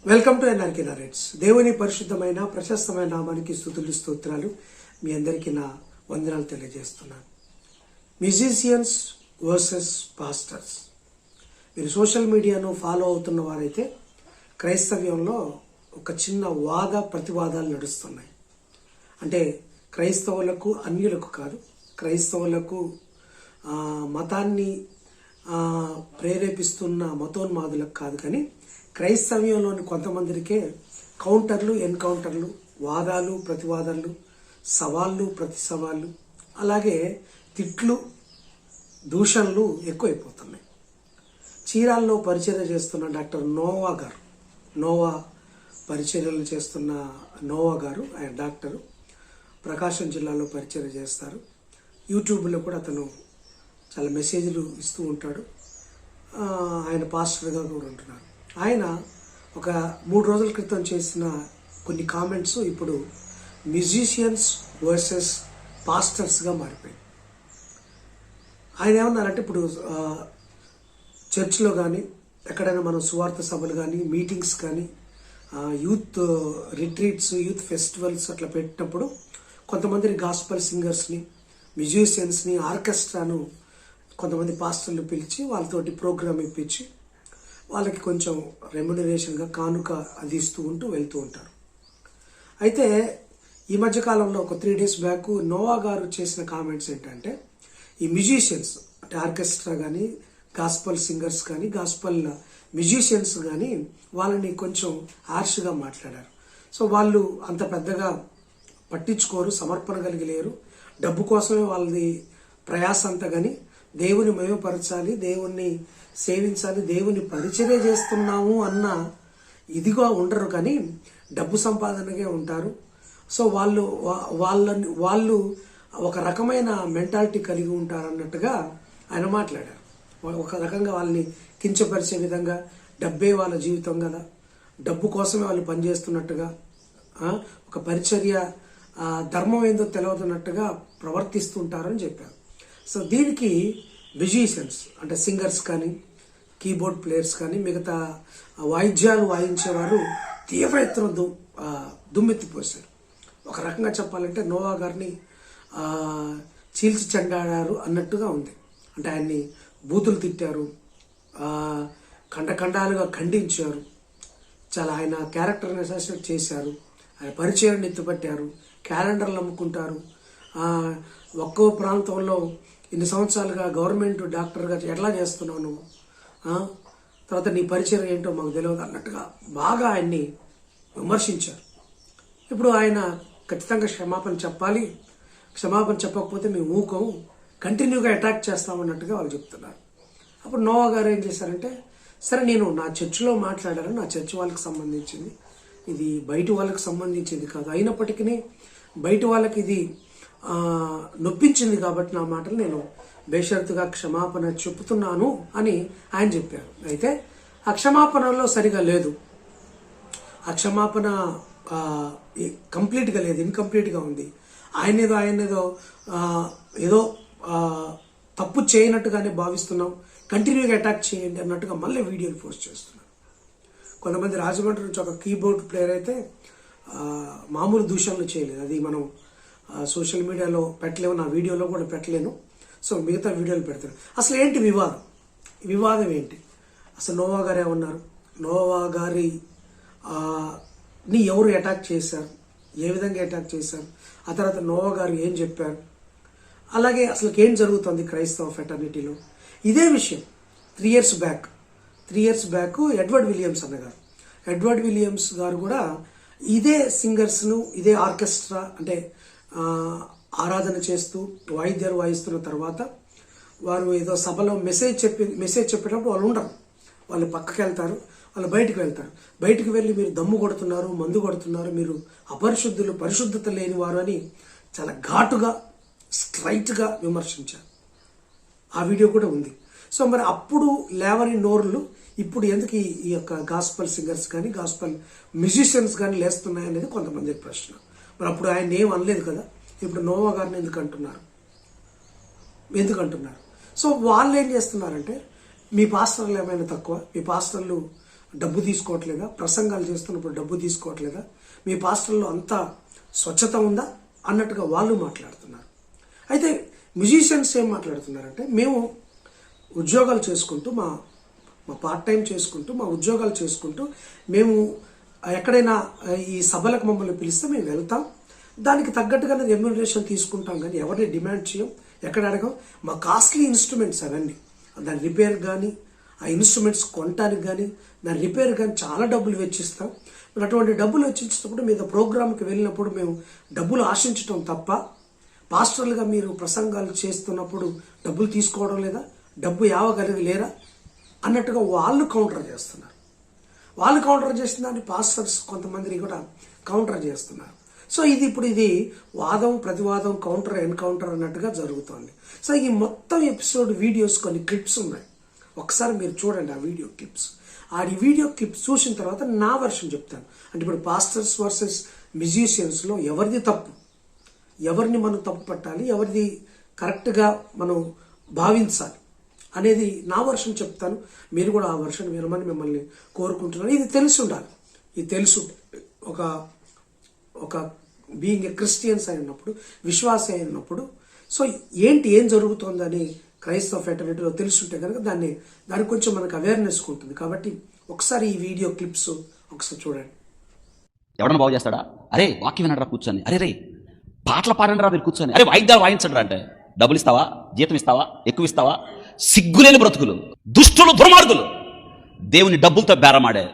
Welcome to NRK narrates. దేవుని పరిశుద్ధమైన ప్రశస్తమైన నామానికి స్తుతులు స్తోత్రాలు. మీ అందరికీ నా వందనాలు తెలియజేస్తున్నాను. Musicians versus pastors. మీరు సోషల్ మీడియాను ఫాలో అవుతున్న వారైతే క్రైస్తవ్యంలో ఒక చిన్న వాద ప్రతివాదాలు నడుస్తున్నాయి. అంటే క్రైస్తవులకు అన్యులకు కాదు, క్రైస్తవులకు మతాన్ని ప్రేరేపిస్తున్న మతోన్మాదులకు కాదు, కానీ క్రైస్తవ్యంలోని కొంతమందికే కౌంటర్లు, ఎన్కౌంటర్లు, వాదాలు, ప్రతివాదాలు, సవాళ్ళు, ప్రతి సవాళ్ళు, అలాగే తిట్లు, దూషణలు ఎక్కువైపోతున్నాయి. చీరాల్లో పరిచర్య చేస్తున్న డాక్టర్ నోవా పరిచర్యలు చేస్తున్న నోవా గారు, ఆయన డాక్టరు, ప్రకాశం జిల్లాలో పరిచర్య చేస్తారు. యూట్యూబ్లో కూడా అతను చాలా మెసేజ్లు ఇస్తూ ఉంటాడు. ఆయన పాస్టర్గా కూడా ఉంటున్నారు. ఆయన ఒక 3 రోజుల క్రితం చేసిన కొన్ని కామెంట్స్ ఇప్పుడు మ్యూజిషియన్స్ వర్సెస్ పాస్టర్స్గా మారిపోయాయి. ఆయన ఏమన్నారంటే, ఇప్పుడు చర్చ్లో కానీ ఎక్కడైనా మనం సువార్త సభలు కానీ మీటింగ్స్ కానీ యూత్ రిట్రీట్స్, యూత్ ఫెస్టివల్స్ అట్లా పెట్టినప్పుడు కొంతమందిని గాస్పల్ సింగర్స్ని, మ్యూజిషియన్స్ని, ఆర్కెస్ట్రాను కొంతమంది పాస్టర్లు పిలిచి వాళ్ళతోటి ప్రోగ్రామ్ ఇప్పించి వాళ్ళకి కొంచెం రెమ్యునరేషన్గా కానుక అది ఇస్తూ ఉంటూ వెళ్తూ ఉంటారు. అయితే ఈ మధ్యకాలంలో ఒక 3 days బ్యాక్ నోవా గారు చేసిన కామెంట్స్ ఏంటంటే, ఈ మ్యూజిషియన్స్ అంటే ఆర్కెస్ట్రా కానీ, గాస్పల్ సింగర్స్ కానీ, గాస్పల్ మ్యూజిషియన్స్ కానీ వాళ్ళని కొంచెం హార్ష్గా మాట్లాడారు. సో వాళ్ళు అంత పెద్దగా పట్టించుకోరు, సమర్పణ కలిగి లేరు, డబ్బు కోసమే వాళ్ళది ప్రయాస అంతా, కానీ దేవుని మహిమపరచాలి, దేవుణ్ణి సేవించాలి, దేవుని పరిచర్య చేస్తున్నాము అన్న ఇదిగా ఉండరు, కానీ డబ్బు సంపాదనగా ఉంటారు. సో వాళ్ళు ఒక రకమైన మెంటాలిటీ కలిగి ఉంటారు అన్నట్టుగా ఆయన మాట్లాడారు. ఒక రకంగా వాళ్ళని కించపరిచే విధంగా, డబ్బే వాళ్ళ జీవితం కదా, డబ్బు కోసమే వాళ్ళు పనిచేస్తున్నట్టుగా, ఒక పరిచర్య ధర్మం ఏందో తెలియదున్నట్టుగా ప్రవర్తిస్తుంటారని చెప్పారు. సో దీనికి మ్యూజిషియన్స్ అంటే సింగర్స్ కానీ, కీబోర్డ్ ప్లేయర్స్ కానీ, మిగతా వాయిద్యాలు వాయించేవారు తీవ్ర ఎత్తున దుమ్మెత్తిపోశారు. ఒక రకంగా చెప్పాలంటే నోవా గారిని చీల్చి చెండాడారు అన్నట్టుగా ఉంది. అంటే ఆయన్ని బూతులు తిట్టారు, ఖండఖండాలుగా ఖండించారు, చాలా ఆయన క్యారెక్టర్ని అసాసినేట్ చేశారు, ఆయన పరిచయాన్ని ఎత్తుపట్టారు, క్యాలెండర్లు అమ్ముకుంటారు, ఒక్కో ప్రాంతంలో ఇన్ని సంవత్సరాలుగా గవర్నమెంట్ డాక్టర్గా ఎట్లా చేస్తున్నావు నువ్వు, తర్వాత నీ పరిచయం ఏంటో మాకు తెలియదు అన్నట్టుగా బాగా ఆయన్ని విమర్శించారు. ఇప్పుడు ఆయన ఖచ్చితంగా క్షమాపణ చెప్పాలి, క్షమాపణ చెప్పకపోతే మేము ఊకం, కంటిన్యూగా అటాక్ చేస్తామన్నట్టుగా వాళ్ళు చెప్తున్నారు. అప్పుడు నోవా గారు ఏం చేశారంటే, సరే నేను నా చర్చిలో మాట్లాడాను, నా చర్చి వాళ్ళకి సంబంధించింది, ఇది బయట వాళ్ళకి సంబంధించింది కాదు, అయినప్పటికీ బయట వాళ్ళకి ఇది నొప్పించింది కాబట్టి నా మాటలు నేను బేషరతుగా క్షమాపణ చెబుతున్నాను అని ఆయన చెప్పారు. అయితే ఆ క్షమాపణలో సరిగా లేదు, ఆ క్షమాపణ కంప్లీట్గా లేదు, ఇన్కంప్లీట్గా ఉంది. ఆయనేదో ఏదో తప్పు చేయనట్టుగానే భావిస్తున్నాం, కంటిన్యూగా అటాక్ చేయండి అన్నట్టుగా మళ్ళీ వీడియోలు పోస్ట్ చేస్తున్నారు. కొంతమంది రాజమండ్రి నుంచి ఒక కీబోర్డ్ ప్లేయర్ అయితే మామూలు దూషణలు చేయలేదు, అది మనం సోషల్ మీడియాలో పెట్టలేము, నా వీడియోలో కూడా పెట్టలేను, సో మిగతా వీడియోలు పెడతాను. అసలు ఏంటి వివాదం ఏంటి? అసలు నోవా గారు ఏమన్నారు, నోవా గారి ని ఎవరు అటాక్ చేశారు, ఏ విధంగా అటాక్ చేశారు, ఆ తర్వాత నోవా గారు ఏం చెప్పారు, అలాగే అసలు ఏం జరుగుతుంది క్రైస్తవ ఫెటర్నిటీలో, ఇదే విషయం 3 years బ్యాక్ ఎడ్వర్డ్ విలియమ్స్ గారు కూడా ఇదే సింగర్స్ను, ఇదే ఆర్కెస్ట్రా అంటే ఆరాధన చేస్తూ వాయిద్యాలు వాయిస్తున్న తర్వాత వారు ఏదో సభలో మెసేజ్ చెప్పేటప్పుడు వాళ్ళు ఉండరు, వాళ్ళు పక్కకి వెళ్తారు, వాళ్ళు బయటకు వెళ్తారు. బయటకు వెళ్ళి మీరు దమ్ము కొడుతున్నారు, మందు కొడుతున్నారు, మీరు అపరిశుద్ధులు, పరిశుద్ధత లేనివారు అని చాలా ఘాటుగా స్ట్రైట్గా విమర్శించారు. ఆ వీడియో కూడా ఉంది. సో మరి అప్పుడు లేవని నోరులు ఇప్పుడు ఎందుకు ఈ యొక్క గాస్పల్ సింగర్స్ కానీ, గాస్పల్ మ్యూజిషియన్స్ కానీ లేస్తున్నాయి అనేది కొంతమంది ప్రశ్న. మరి అప్పుడు ఆయన ఏం అనలేదు కదా, ఇప్పుడు నోవా గారిని ఎందుకు అంటున్నారు? సో వాళ్ళు ఏం చేస్తున్నారంటే, మీ పాస్టర్లు ఏమైనా తక్కువ, మీ పాస్టర్లు డబ్బు తీసుకోవట్లేదా? ప్రసంగాలు చేస్తున్నప్పుడు డబ్బు తీసుకోవట్లేదా? మీ పాస్టర్లో అంతా స్వచ్ఛత ఉందా అన్నట్టుగా వాళ్ళు మాట్లాడుతున్నారు. అయితే మ్యూజిషియన్స్ ఏం మాట్లాడుతున్నారంటే, మేము ఉద్యోగాలు చేసుకుంటూ మా పార్ట్ టైం చేసుకుంటూ మా ఉద్యోగాలు చేసుకుంటూ మేము ఎక్కడైనా ఈ సభలకు మమ్మల్ని పిలిస్తే మేము వెళ్తాం, దానికి తగ్గట్టుగానే రెమ్యునరేషన్ తీసుకుంటాం, కానీ ఎవరిని డిమాండ్ చేయం, ఎక్కడ అడగం. మా కాస్ట్లీ ఇన్స్ట్రుమెంట్స్ అవన్నీ, దాని రిపేర్ కానీ ఆ ఇన్స్ట్రుమెంట్స్ కొనటానికి కానీ దాని రిపేర్ కానీ చాలా డబ్బులు వెచ్చిస్తాం. మరి అటువంటి డబ్బులు వెచ్చించినప్పుడు మీద ప్రోగ్రామ్కి వెళ్ళినప్పుడు మేము డబ్బులు ఆశించటం తప్ప, పాస్టర్లుగా మీరు ప్రసంగాలు చేస్తున్నప్పుడు డబ్బులు తీసుకోవడం లేదా, డబ్బు యావగలిగి లేరా అన్నట్టుగా వాళ్ళు కౌంటర్ చేస్తున్నారు. వాళ్ళు కౌంటర్ చేసిన దాన్ని పాస్టర్స్ కొంతమంది కూడా కౌంటర్ చేస్తున్నారు. సో ఇది వాదం ప్రతివాదం, కౌంటర్ ఎన్కౌంటర్ అన్నట్టుగా జరుగుతోంది. సో ఈ మొత్తం ఎపిసోడ్ వీడియోస్ కొన్ని క్లిప్స్ ఉన్నాయి, ఒకసారి మీరు చూడండి ఆ వీడియో క్లిప్స్. ఆ వీడియో క్లిప్స్ చూసిన తర్వాత నా వర్షన్ చెప్తాను. అంటే ఇప్పుడు పాస్టర్స్ వర్సెస్ మ్యూజిషియన్స్లో ఎవరిది తప్పు, ఎవరిని మనం తప్పు పట్టాలి, ఎవరిది కరెక్ట్గా మనం భావించాలి అనేది నా వర్షన్ చెప్తాను. మీరు కూడా ఆ వర్షన్ వినమని మిమ్మల్ని కోరుకుంటున్నాను. ఇది తెలిసి ఉండాలి. ఇది తెలుసు, ఒక బీయింగ్ ఏ క్రిస్టియన్స్ అయినప్పుడు, విశ్వాసి అయినప్పుడు, సో ఏం జరుగుతుందని క్రైస్తవ ఫెటర్నిటీలో తెలుసుంటే కనుక దానికి కొంచెం మనకు అవేర్నెస్ ఉంటుంది. కాబట్టి ఒకసారి ఈ వీడియో క్లిప్స్ ఒకసారి చూడండి. ఎవడన్నా బాగు చేస్తాడా? అరే వాక్యం వినడరా కూర్చొని, అరే రే పాటలు పాడండి రా మీరు కూర్చొని, అరే వాయిద్యాలు వాయించండి రా అంటే డబ్బులు ఇస్తావా, జీతం ఇస్తావా, ఎక్కువ ఇస్తావా? సిగ్గులేని బ్రతుకులు, దుష్టులు, దుర్మార్గులు, దేవుని డబ్బులతో బేరమాడే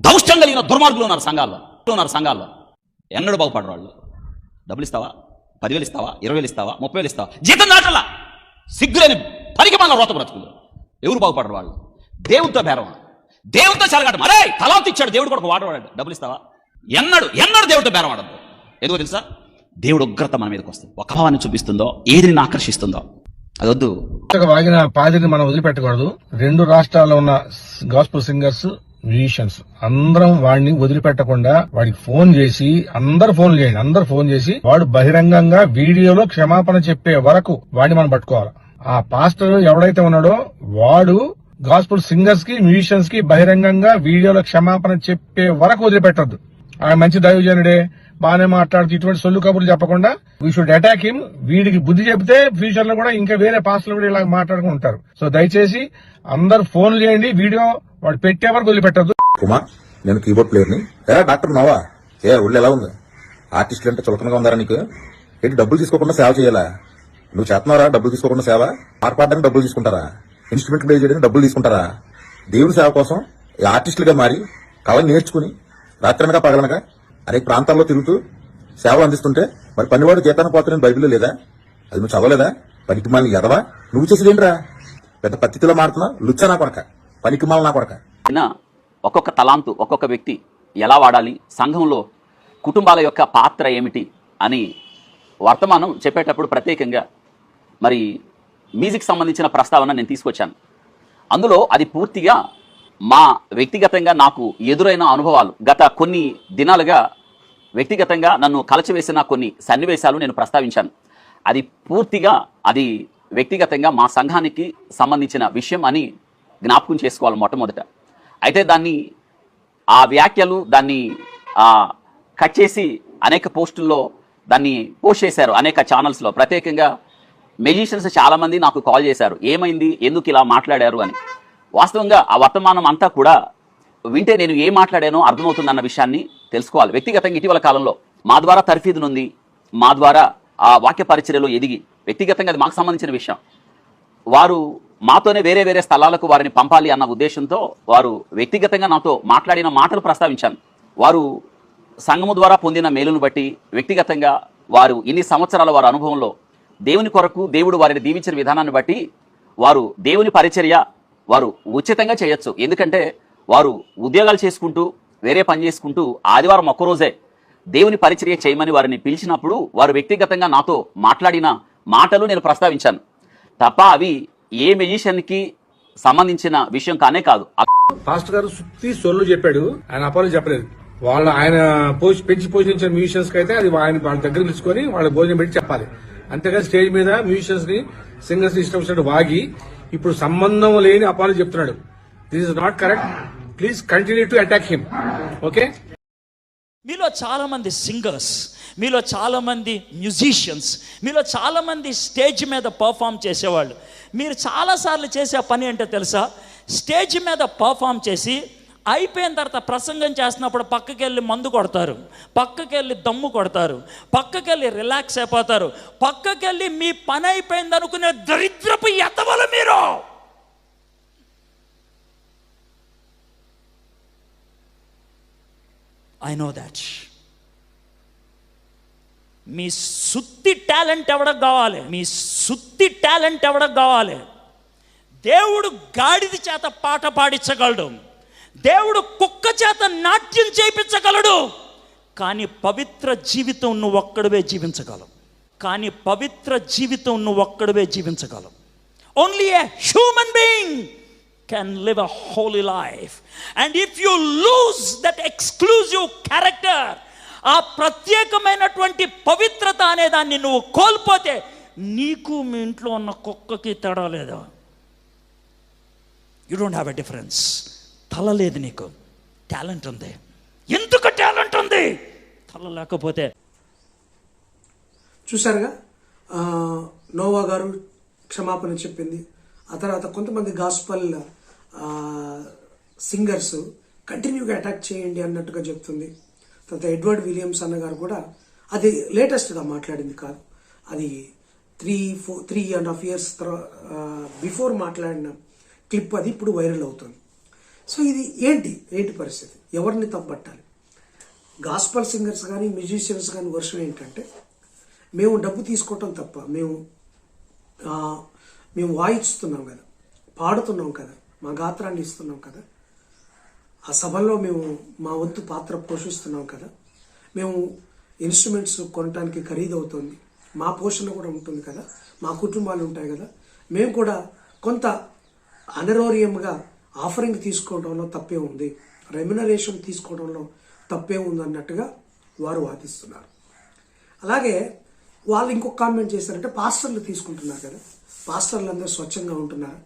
దౌష్టం కలిగిన దుర్మార్గులు ఉన్నారు సంఘాల్లో. ఎన్నడూ బాగుపడరు వాళ్ళు. డబ్బులు ఇస్తావా, 10,000 ఇస్తావా, 20,000 ఇస్తావా, 30,000 ఇస్తావా, జీతం దాటలా. సిగ్గులేని పనికి మన రోత బ్రతుకులు, ఎవరు బాగుపడరు వాళ్ళు. దేవునితో బేరం, దేవునితో చెలగాట. మరే తలాంతి ఇచ్చాడు దేవుడు కూడా వాడవాడు, డబ్బులు ఇస్తావా? ఎన్నడు దేవుడితో బేరం ఆడద్దు. ఎందుకో తెలుసా? దేవుడు ఉగ్రత మన మీదకి వస్తుంది, ఒక భావాన్ని చూపిస్తుందో, ఏదిని ఆకర్షిస్తుందో అది వద్దు. వాగిన పాదిని మనం వదిలిపెట్టకూడదు. 2 రాష్ట్రాల్లో ఉన్న గాస్పుల్ సింగర్స్, మ్యూజిషియన్స్ అందరం వాడిని వదిలిపెట్టకుండా వాడికి ఫోన్ చేసి, అందరు ఫోన్ చేసి వాడు బహిరంగంగా వీడియోలో క్షమాపణ చెప్పే వరకు వాడిని మనం పట్టుకోవాలి. ఆ పాస్టర్ ఎవడైతే ఉన్నాడో వాడు గాస్పుల్ సింగర్స్ కి, మ్యూజిషియన్స్ కి బహిరంగంగా వీడియోలో క్షమాపణ చెప్పే వరకు వదిలిపెట్టద్దు. ఆయన మంచి దైవజనుడే, బాగానే మాట్లాడుతూ ఇటువంటి సొల్లు కబుర్లు చెప్పకుండా వీ షుడ్ అటాక్ హిమ్. వీడికి బుద్ధి చెప్తే ఫ్యూచర్ లో కూడా ఇంకా వేరే పాస్టర్లు కూడా ఇలా మాట్లాడుకుంటారు. సో దయచేసి అందరు ఫోన్లు చేయండి, వీడియో వాడు పెట్టే వరకు వదిలిపెట్టద్దు. కుమార్, నేను కీబోర్డ్ ప్లేయర్ ని. డాక్టర్ నావా? ఒళ్ళు ఎలా ఉంది? ఆర్టిస్టులు అంటే చులకనగా ఉందారా నీకు? ఏంటి డబ్బులు తీసుకోకుండా సేవ చేయాలా? నువ్వు చేస్తున్నారా డబ్బులు తీసుకోకుండా సేవ? పాడడానికి డబ్బులు తీసుకుంటారా? ఇన్స్ట్రుమెంట్ ప్లే చేయడానికి డబ్బులు తీసుకుంటారా? దేవుడి సేవ కోసం ఆర్టిస్టులుగా మారి కళ నేర్చుకుని రాత్రనగా పగలనగా అనేక ప్రాంతాల్లో తిరుగుతూ సేవలు అందిస్తుంటే మరి పనివాడు జీతాన్ని పోతానని బైబిల్లో లేదా? అది నువ్వు చదవలేదా? పనికి మాలిన ఎదవా? నువ్వు చేసేదేంట్రా? పెద్ద పత్తిలో మారుతున్నా లుచ్చా నా కొడక, పనికి మాల నా కొడక. ఒక్కొక్క తలాంతు ఒక్కొక్క వ్యక్తి ఎలా వాడాలి, సంఘంలో కుటుంబాల యొక్క పాత్ర ఏమిటి అని వర్తమానం చెప్పేటప్పుడు ప్రత్యేకంగా మరి మ్యూజిక్ సంబంధించిన ప్రస్తావన నేను తీసుకొచ్చాను. అందులో అది పూర్తిగా మా వ్యక్తిగతంగా నాకు ఎదురైన అనుభవాలు, గత కొన్ని దినాలుగా వ్యక్తిగతంగా నన్ను కలచివేసిన కొన్ని సన్నివేశాలు నేను ప్రస్తావించాను. అది పూర్తిగా అది వ్యక్తిగతంగా మా సంఘానికి సంబంధించిన విషయం అని జ్ఞాపకం చేసుకోవాలి మొట్టమొదట. అయితే ఆ వ్యాఖ్యలు దాన్ని కట్ చేసి అనేక పోస్టుల్లో దాన్ని పోస్ట్ చేశారు, అనేక ఛానల్స్లో. ప్రత్యేకంగా మ్యూజిషియన్స్ చాలామంది నాకు కాల్ చేశారు, ఏమైంది, ఎందుకు ఇలా మాట్లాడారు అని. వాస్తవంగా ఆ వర్తమానం అంతా కూడా వింటే నేను ఏం మాట్లాడానో అర్థమవుతుందన్న విషయాన్ని తెలుసుకోవాలి. వ్యక్తిగతంగా ఇటీవల కాలంలో మా ద్వారా తర్ఫీదు నుండి, మా ద్వారా ఆ వాక్య పరిచర్యలో ఎదిగి, వ్యక్తిగతంగా అది మాకు సంబంధించిన విషయం, వారు మాతోనే వేరే స్థలాలకు వారిని పంపాలి అన్న ఉద్దేశంతో వారు వ్యక్తిగతంగా నాతో మాట్లాడిన మాటలు ప్రస్తావించాను. వారు సంఘము ద్వారా పొందిన మేలును బట్టి, వ్యక్తిగతంగా వారు ఇన్ని సంవత్సరాల వారి అనుభవంలో దేవుని కొరకు దేవుడు వారిని దీవించిన విధానాన్ని బట్టి వారు దేవుని పరిచర్య వారు ఉచితంగా చేయొచ్చు. ఎందుకంటే వారు ఉద్యోగాలు చేసుకుంటూ వేరే పని చేసుకుంటూ ఆదివారం ఒక్కరోజే దేవుని పరిచర్య చేయమని వారిని పిలిచినప్పుడు వారు వ్యక్తిగతంగా నాతో మాట్లాడిన మాటలు నేను ప్రస్తావించాను తప్ప అవి ఏ మ్యూజిషియన్కి సంబంధించిన విషయం కానే కాదు. పాస్టర్ గారు సుత్తి సొల్లు చెప్పాడు, ఆయన అపాలు చెప్పలేదు. ఆయన పెంచి పోషించిన మ్యూజిషియన్స్ కి అయితే అది వాళ్ళ దగ్గర పిలుచుకొని వాళ్ళ భోజనం పెట్టి చెప్పాలి. అంతేగాని స్టేజ్ మీద మ్యూజిషియన్స్ ని, సింగర్స్ ని ఇష్టం వచ్చినట్టు వాగి ఇప్పుడు సంబంధం లేని అపాలు చెప్తున్నాడు. This is not correct. Please continue to attack him. Okay, మీలో చాలామంది సింగర్స్, మీలో చాలామంది మ్యూజిషియన్స్, మీలో చాలామంది స్టేజ్ మీద పర్ఫామ్ చేసేవాళ్ళు. మీరు చాలాసార్లు చేసే పని ఏంటో తెలుసా? స్టేజ్ మీద పర్ఫామ్ చేసి అయిపోయిన తర్వాత ప్రసంగం చేస్తున్నప్పుడు పక్కకి వెళ్ళి మందు కొడతారు, పక్కకి వెళ్ళి దమ్ము కొడతారు, పక్కకి వెళ్ళి రిలాక్స్ అయిపోతారు, పక్కకి వెళ్ళి మీ పని అయిపోయింది అనుకునే దరిద్రపు ఎతవలు మీరు. I know that. మీ సుత్తి టాలెంట్ ఎవడకు కావాలి? మీ సుత్తి టాలెంట్ ఎవడకు కావాలి? దేవుడు గాడిద చేత పాట పాడించగలడు, దేవుడు కుక్క చేత నాట్యం చేయించగలడు, కానీ పవిత్ర జీవితం నువ్వు ఒక్కడివే జీవించగలవు. కానీ పవిత్ర జీవితం నువ్వు ఒక్కడివే జీవించగలవు. Only a human being can live a holy life. And if you lose that exclusive character, ఆ ప్రత్యేకమైనటువంటి పవిత్రత అనే దాన్ని నువ్వు కోల్పోతే నీకు మీ ఇంట్లో ఉన్న కుక్కకి తేడా లేదు. You don't have a difference. తల లేదు, నీకు టాలెంట్ ఉంది. ఎందుకు టాలెంట్ ఉంది? తల లేకపోతే. చూశారుగా, నోవా గారు క్షమాపణ చెప్పింది. ఆ తర్వాత కొంతమంది గాస్పల్ సింగర్స్ కంటిన్యూగా అటాక్ చేయండి అన్నట్టుగా చెప్తుంది. తర్వాత ఎడ్వర్డ్ విలియమ్స్ అన్న గారు కూడా, అది లేటెస్ట్గా మాట్లాడింది కాదు, అది 3.5 years బిఫోర్ మాట్లాడిన క్లిప్, అది ఇప్పుడు వైరల్ అవుతుంది. సో ఇది ఏంటి పరిస్థితి? ఎవరిని తప్పబట్టాలి? గాస్పల్ సింగర్స్ కానీ మ్యూజిషియన్స్ కానీ వర్షన్ ఏంటంటే, మేము డబ్బు తీసుకోవటం తప్ప, మేము వాయిస్తున్నాం కదా, పాడుతున్నాం కదా, మా గాత్రాన్ని ఇస్తున్నాం కదా, ఆ సభల్లో మేము మా వంతు పాత్ర పోషిస్తున్నాం కదా, మేము ఇన్స్ట్రుమెంట్స్ కొనడానికి ఖరీదు అవుతుంది, మా పోషణ కూడా ఉంటుంది కదా, మా కుటుంబాలు ఉంటాయి కదా, మేము కూడా కొంత అనరోరియంగా ఆఫరింగ్ తీసుకోవడంలో తప్పే ఉంది, రెమ్యునరేషన్ తీసుకోవడంలో తప్పే ఉంది అన్నట్టుగా వారు వాదిస్తున్నారు. అలాగే వాళ్ళు ఇంకొక కామెంట్ చేశారంటే, పాస్టర్లు తీసుకుంటున్నారు కదా, పాస్టర్లు అందరూ స్వచ్ఛంగా ఉంటున్నారు,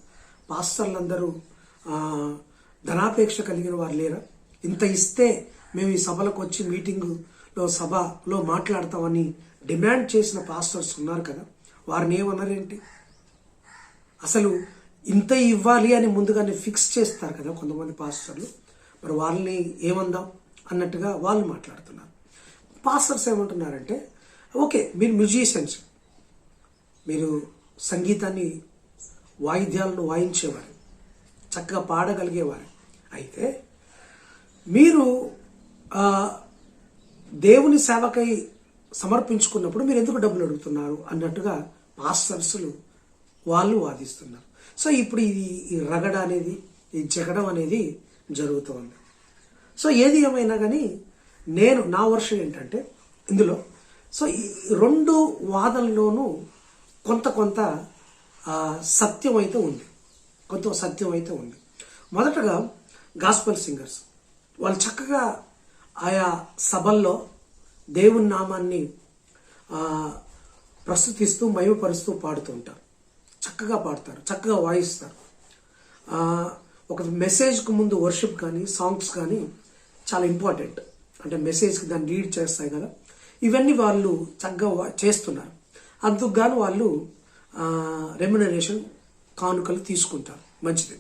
పాస్టర్లు అందరూ ధనాపేక్ష కలిగిన వారు లేరా? ఇంత ఇస్తే మేము ఈ సభలకు వచ్చి సభలో మాట్లాడతామని డిమాండ్ చేసిన పాస్టర్స్ ఉన్నారు కదా, వారిని ఏమన్నారేంటి? అసలు ఇంత ఇవ్వాలి అని ముందుగానే ఫిక్స్ చేస్తారు కదా కొంతమంది పాస్టర్లు, మరి వాళ్ళని ఏమందాం అన్నట్టుగా వాళ్ళు మాట్లాడుతున్నారు. పాస్టర్స్ ఏమంటున్నారంటే, ఓకే మీరు మ్యూజిషియన్స్, మీరు సంగీతాన్ని వాయిద్యాలను వాయించేవారు, చక్కగా పాడగలిగేవారు, అయితే మీరు దేవుని సేవకై సమర్పించుకున్నప్పుడు మీరు ఎందుకు డబ్బులు అడుగుతున్నారు అన్నట్టుగా పాస్టర్స్లు వాళ్ళు వాదిస్తున్నారు. సో ఇప్పుడు ఈ రగడ అనేది, ఈ జగడం అనేది జరుగుతోంది. సో ఏది ఏమైనా కానీ నా వర్షం ఏంటంటే ఇందులో, సో ఈ రెండు వాదనలోనూ కొంత సత్యం అయితే ఉంది. మొదటగా గాస్పల్ సింగర్స్ వాళ్ళు చక్కగా ఆయా సభల్లో దేవుని నామాన్ని ప్రస్తుతిస్తూ మహిమపరుస్తూ పాడుతూ ఉంటారు, చక్కగా పాడతారు, చక్కగా వాయిస్తారు. ఒక మెసేజ్కు ముందు వర్షిప్ కానీ సాంగ్స్ కానీ చాలా ఇంపార్టెంట్, అంటే మెసేజ్కి దాన్ని లీడ్ చేస్తాయి కదా, ఇవన్నీ వాళ్ళు చక్కగా చేస్తున్నారు. అందుకు గాను వాళ్ళు రెమ్యునరేషన్ కానుకలు తీసుకుంటారు, మంచిది.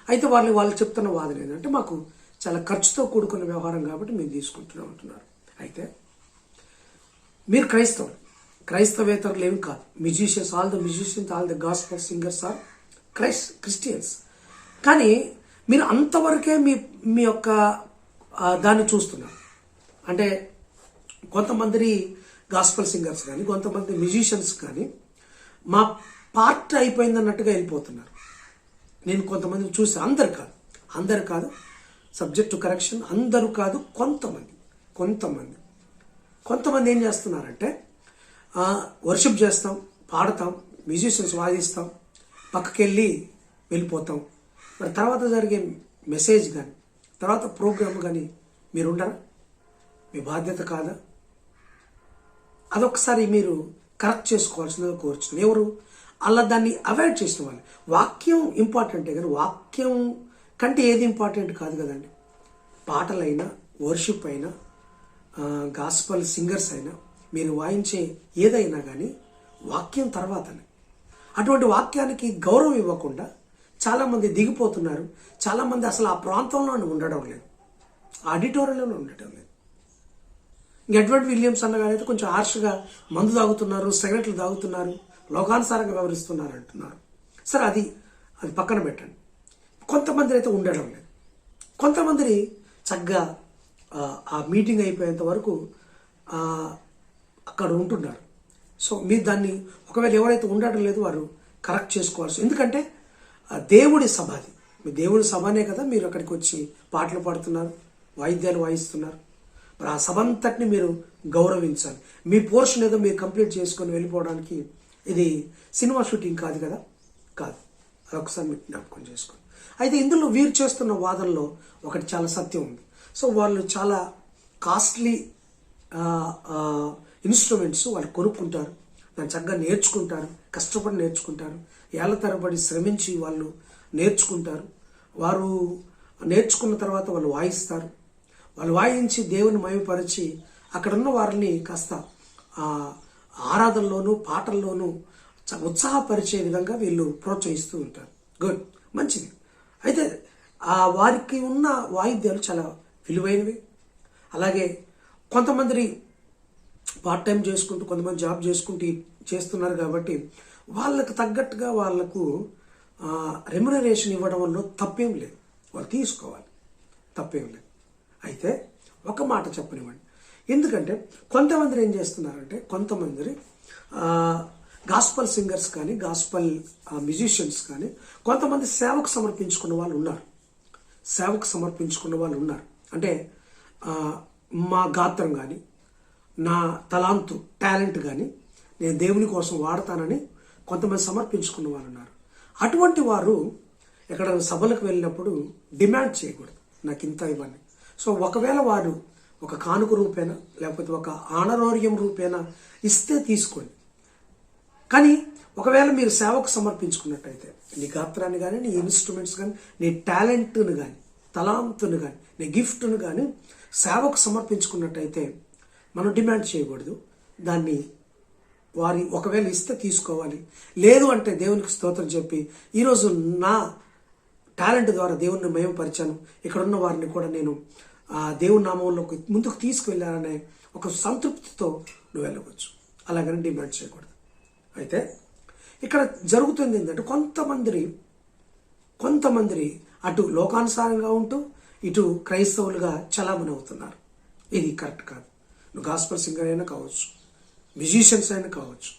అయితే వాళ్ళు చెప్తున్న వాదన ఏంటంటే, మాకు చాలా ఖర్చుతో కూడుకున్న వ్యవహారం కాబట్టి మేము తీసుకుంటూనే ఉంటున్నారు. అయితే మీరు క్రైస్తవేతరులు ఏమి కాదు, musicians, all the gospel singers are Christians. కానీ మీరు అంతవరకే మీ యొక్క దాన్ని చూస్తున్నారు. అంటే కొంతమంది గాస్పల్ సింగర్స్ కానీ కొంతమంది మ్యూజిషియన్స్ కానీ మా పార్ట్ అయిపోయింది అన్నట్టుగా వెళ్ళిపోతున్నారు. నేను కొంతమందిని చూసి, అందరు కాదు, సబ్జెక్ట్ టు కరెక్షన్, అందరూ కాదు, కొంతమంది ఏం చేస్తున్నారంటే, వర్షిప్ చేస్తాం, పాడతాం, మ్యూజిషియన్స్ వాదిస్తాం, పక్కకెళ్ళి వెళ్ళిపోతాం, మరి తర్వాత జరిగే మెసేజ్ కానీ తర్వాత ప్రోగ్రామ్ కానీ మీరుండరా? మీ బాధ్యత కాదా? అదొకసారి మీరు కరెక్ట్ చేసుకోవాల్సిందిగా కోరుచున్నాను. ఎవరు అలా దాన్ని అవాయిడ్ చేసిన వాళ్ళు. వాక్యం ఇంపార్టెంటే కానీ వాక్యం కంటే ఏది ఇంపార్టెంట్ కాదు కదండి. పాటలైనా, వర్షిప్ అయినా, గాస్పల్ సింగర్స్ అయినా, మీరు వాయించే ఏదైనా కానీ వాక్యం తర్వాతనే. అటువంటి వాక్యానికి గౌరవం ఇవ్వకుండా చాలామంది దిగిపోతున్నారు. చాలామంది అసలు ఆ ప్రాంతంలోనే ఉండడం లేదు, ఆడిటోరియంలోనే ఉండటం లేదు. ఎడ్వర్డ్ విలియమ్స్ అన్నగారైతే కొంచెం హార్ష్గా మందు తాగుతున్నారు, సిగరెట్లు తాగుతున్నారు, లోకానుసారంగా వ్యవహరిస్తున్నారు అంటున్నారు. సరే, అది పక్కన పెట్టండి. కొంతమంది అయితే ఉండడం లేదు. కొంతమంది చక్కగా ఆ మీటింగ్ అయిపోయేంత వరకు అక్కడ ఉంటున్నారు. సో మీరు దాన్ని ఒకవేళ ఎవరైతే ఉండడం లేదు వారు కరెక్ట్ చేసుకోవాల్సి, ఎందుకంటే దేవుడి సభ అది. మీ దేవుడి సభనే కదా మీరు అక్కడికి వచ్చి పాటలు పాడుతున్నారు, వాయిద్యాలు వాయిస్తున్నారు. మరి ఆ సభ అంతటిని మీరు గౌరవించాలి. మీ పోర్షన్ ఏదో మీరు కంప్లీట్ చేసుకొని వెళ్ళిపోవడానికి ఇది సినిమా షూటింగ్ కాదు కదా, కాదు. అదొకసారి మీరు జ్ఞాపకం చేసుకోండి. అయితే ఇందులో వీరు చేస్తున్న వాదనలో ఒకటి చాలా సత్యం ఉంది. సో వాళ్ళు చాలా కాస్ట్లీ ఇన్స్ట్రుమెంట్స్ వాళ్ళు కొనుక్కుంటారు, దాన్ని చక్కగా నేర్చుకుంటారు, కష్టపడి నేర్చుకుంటారు, ఏళ్ల తరబడి శ్రమించి వాళ్ళు నేర్చుకుంటారు. వారు నేర్చుకున్న తర్వాత వాళ్ళు వాయిస్తారు. వాళ్ళు వాయించి దేవుని మహిమపరిచి అక్కడున్న వారిని కాస్త ఆరాధనలోనూ పాటల్లోనూ ఉత్సాహపరిచే విధంగా వీళ్ళు ప్రోత్సహిస్తూ ఉంటారు. గుడ్, మంచిది. అయితే వారికి ఉన్న వాయిద్యాలు చాలా విలువైనవి. అలాగే కొంతమంది పార్ట్ టైం చేసుకుంటూ, కొంతమంది జాబ్ చేసుకుంటూ చేస్తున్నారు కాబట్టి వాళ్ళకు తగ్గట్టుగా వాళ్లకు రెమ్యునరేషన్ ఇవ్వడంలో తప్పేం లేదు, వాళ్ళు తీసుకోవాలి, తప్పేం లేదు. అయితే ఒక మాట చెప్పనివ్వండి, ఎందుకంటే కొంతమంది ఏం చేస్తున్నారంటే, కొంతమంది గాస్పల్ సింగర్స్ కానీ, గాస్పల్ మ్యూజిషియన్స్ కానీ, కొంతమంది సేవకు సమర్పించుకున్న వాళ్ళు ఉన్నారు. సేవకు సమర్పించుకున్న వాళ్ళు ఉన్నారు అంటే మా గాత్రం కానీ, నా తలాంతు, టాలెంట్ కానీ నేను దేవుని కోసం వాడతానని కొంతమంది సమర్పించుకున్న వాళ్ళు ఉన్నారు. అటువంటి వారు ఎక్కడ సభలకు వెళ్ళినప్పుడు డిమాండ్ చేయకూడదు, నాకు ఇంత ఇవ్వండి. సో ఒకవేళ వారు ఒక కానుక రూపేణ లేకపోతే ఒక ఆనరోరియం రూపేణ ఇస్తే తీసుకోండి. కానీ ఒకవేళ మీరు సేవకు సమర్పించుకున్నట్టయితే నీ గాత్రాన్ని కానీ, నీ ఇన్స్ట్రుమెంట్స్ కానీ, నీ టాలెంట్ను కానీ, తలాంతును కానీ, నీ గిఫ్ట్ను కానీ సేవకు సమర్పించుకున్నట్టయితే మనం డిమాండ్ చేయకూడదు. దాన్ని వారి ఒకవేళ ఇస్తే తీసుకోవాలి. లేదు అంటే దేవునికి స్తోత్రం చెప్పి ఈరోజు నా టాలెంట్ ద్వారా దేవుణ్ణి మహిమపరిచాను, ఇక్కడ ఉన్న వారిని కూడా నేను దేవుని నామంలోకి ముందుకు తీసుకువెళ్ళాలనే ఒక సంతృప్తితో నువ్వు వెళ్ళవచ్చు. అలాగని డిమాండ్ చేయకూడదు. అయితే ఇక్కడ జరుగుతుంది ఏంటంటే కొంతమంది అటు లోకానుసారంగా ఉంటూ ఇటు క్రైస్తవులుగా చలామణి అవుతున్నారు. ఇది కరెక్ట్ కాదు. నువ్వు గాస్పల్ సింగర్ అయినా కావచ్చు, మ్యూజిషియన్స్ అయినా కావచ్చు.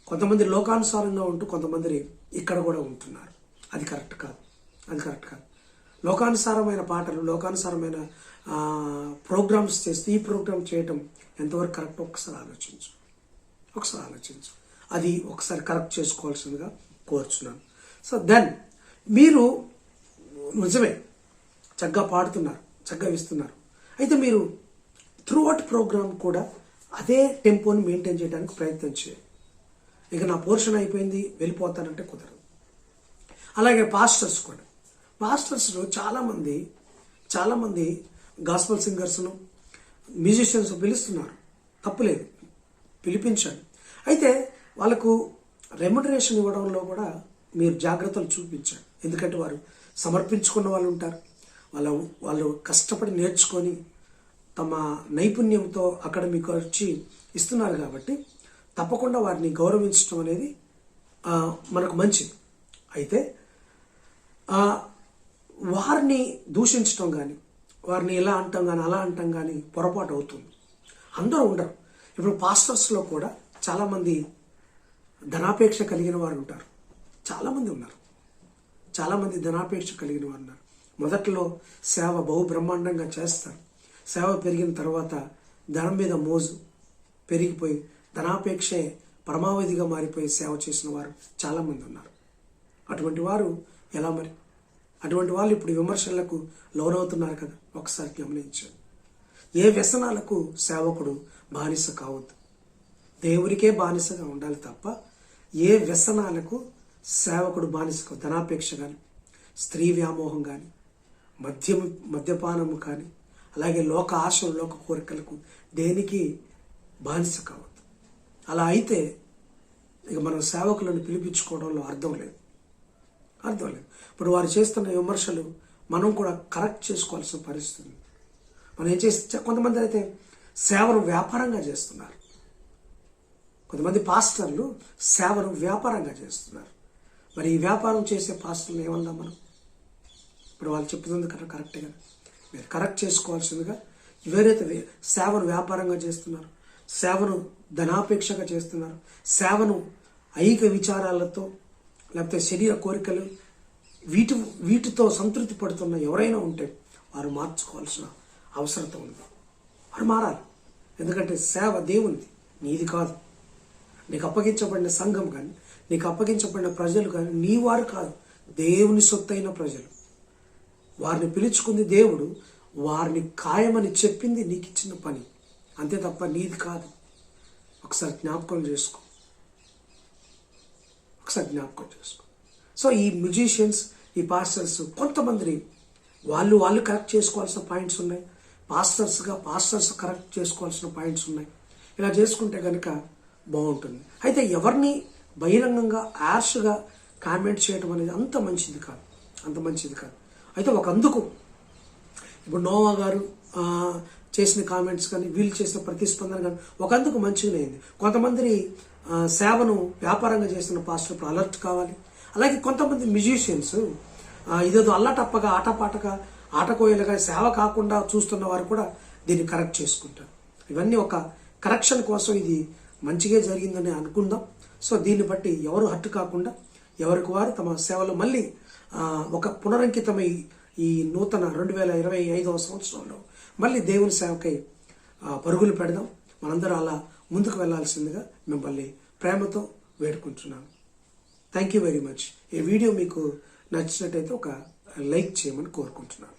కొంతమంది లోకానుసారంగా ఉంటూ కొంతమంది ఇక్కడ కూడా ఉంటున్నారు. అది కరెక్ట్ కాదు, అది కరెక్ట్ కాదు. లోకానుసారమైన పాటలు, లోకానుసారమైన ప్రోగ్రామ్స్ చేస్తే ఈ ప్రోగ్రామ్ చేయటం ఎంతవరకు కరెక్ట్ ఒకసారి ఆలోచించు. అది ఒకసారి కరెక్ట్ చేసుకోవాల్సిందిగా కోరుచున్నాను. సో దెన్ మీరు నిజమే చక్కగా పాడుతున్నారు, చక్కగా ఇస్తున్నారు. అయితే మీరు త్రూ అవుట్ ప్రోగ్రామ్ కూడా అదే టెంపోని మెయింటైన్ చేయడానికి ప్రయత్నం చేయాలి. ఇక నా పోర్షన్ అయిపోయింది వెళ్ళిపోతానంటే కుదరదు. అలాగే పాస్టర్స్లో చాలామంది గాస్పల్ సింగర్స్ను, మ్యూజిషియన్స్ పిలుస్తున్నారు, తప్పులేదు, పిలిపించండి. అయితే వాళ్ళకు రెమ్యునరేషన్ ఇవ్వడంలో కూడా మీరు జాగ్రత్తలు చూపించండి. ఎందుకంటే వారు సమర్పించుకున్న వాళ్ళు ఉంటారు, వాళ్ళు కష్టపడి నేర్చుకొని తమ నైపుణ్యంతో అక్కడ మీకు వచ్చి ఇస్తున్నారు కాబట్టి తప్పకుండా వారిని గౌరవించడం అనేది మనకు మంచిది. అయితే వారిని దూషించడం కానీ, వారిని ఇలా అంటాం కానీ అలా అంటాం కానీ పొరపాటు అవుతుంది. అందరూ ఉండరు. ఇప్పుడు పాస్టర్స్లో కూడా చాలామంది ధనాపేక్ష కలిగిన వారు ఉంటారు, చాలామంది ఉన్నారు. మొదట్లో సేవ బహు బ్రహ్మాండంగా చేస్తారు. సేవ పెరిగిన తర్వాత ధనం మీద మోజు పెరిగిపోయి ధనాపేక్షే పరమావధిగా మారిపోయి సేవ చేసిన వారు చాలామంది ఉన్నారు. అటువంటి వారు ఎలా మరి? అటువంటి వాళ్ళు ఇప్పుడు విమర్శలకు లోనవుతున్నారు కదా. ఒకసారి గమనించండి. ఏ వ్యసనాలకు సేవకుడు బానిస కావద్దు, దేవుడికే బానిసగా ఉండాలి తప్ప ఏ వ్యసనాలకు సేవకుడు బానిస కావద్దు. ధనాపేక్ష కానీ, స్త్రీ వ్యామోహం కానీ, మద్యపానము కానీ అలాగే లోక ఆశలు లోక కోరికలకు దేనికి బానిస కావద్దు. అలా అయితే ఇక మనం సేవకులను పిలిపించుకోవడంలో అర్థం లేదు. ఇప్పుడు వారు చేస్తున్న విమర్శలు మనం కూడా కరెక్ట్ చేసుకోవాల్సిన పరిస్థితి. మనం ఏం చేస్తే కొంతమంది అయితే సేవను వ్యాపారంగా చేస్తున్నారు. కొంతమంది పాస్టర్లు సేవను వ్యాపారంగా చేస్తున్నారు. మరి ఈ వ్యాపారం చేసే పాస్టర్లు ఏమన్నా మనం ఇప్పుడు వాళ్ళు చెప్తుంది కరెక్ట్గా మీరు కరెక్ట్ చేసుకోవాల్సిందిగా ఎవరైతే సేవను వ్యాపారంగా చేస్తున్నారు, సేవను ధనాపేక్షగా చేస్తున్నారు, సేవను ఐక విచారాలతో లేకపోతే శరీర కోరికలు వీటితో సంతృప్తి పడుతున్న ఎవరైనా ఉంటే వారు మార్చుకోవాల్సిన అవసరం ఉంది. వారు మారాలి. ఎందుకంటే సేవ దేవునిది, నీది కాదు. నీకు అప్పగించబడిన సంఘం కానీ నీకు అప్పగించబడిన ప్రజలు కానీ నీ వారు కాదు, దేవుని సొత్తైన ప్రజలు. వారిని పిలుచుకుంది దేవుడు, వారిని ఖాయమని చెప్పింది నీకు ఇచ్చిన పని, అంతే తప్ప నీది కాదు. ఒకసారి జ్ఞాపకం చేసుకో. సో ఈ మ్యూజిషియన్స్, ఈ పాస్టర్స్ కొంతమంది వాళ్ళు కరెక్ట్ చేసుకోవాల్సిన పాయింట్స్ ఉన్నాయి, పాస్టర్స్ కరెక్ట్ చేసుకోవాల్సిన పాయింట్స్ ఉన్నాయి. ఇలా చేసుకుంటే కనుక బాగుంటుంది. అయితే ఎవరిని బహిరంగంగా యార్ష్గా కామెంట్ చేయడం అనేది అంత మంచిది కాదు. అయితే అందుకు ఇప్పుడు నోవా గారు చేసిన కామెంట్స్ కానీ వీళ్ళు చేసిన ప్రతిస్పందన కానీ అందుకు మంచిగానే అయింది. కొంతమందిని సేవను వ్యాపారంగా చేస్తున్న పాస్టర్లు అలర్ట్ కావాలి. అలాగే కొంతమంది మ్యూజిషియన్స్ ఇదేదో అల్లటప్పగా ఆటపాటగా ఆటకోయలుగా సేవ కాకుండా చూస్తున్న వారు కూడా దీన్ని కరెక్ట్ చేసుకుంటారు. ఇవన్నీ ఒక కరెక్షన్ కోసం ఇది మంచిగా జరిగిందని అనుకుందాం. సో దీన్ని బట్టి ఎవరు హట్టు కాకుండా ఎవరికి వారు తమ సేవలో మళ్ళీ ఒక పునరంకితమై ఈ నూతన 2025వ సంవత్సరంలో మళ్ళీ దేవుని సేవకై పరుగులు పెడదాం. మనందరూ అలా ముందుకు వెళ్లాల్సిందిగా మిమ్మల్ని ప్రేమతో వేడుకుంటున్నాను. Thank you very much. ఈ వీడియో మీకు నచ్చినట్టయితే ఒక లైక్ చేయమని కోరుకుంటున్నాను.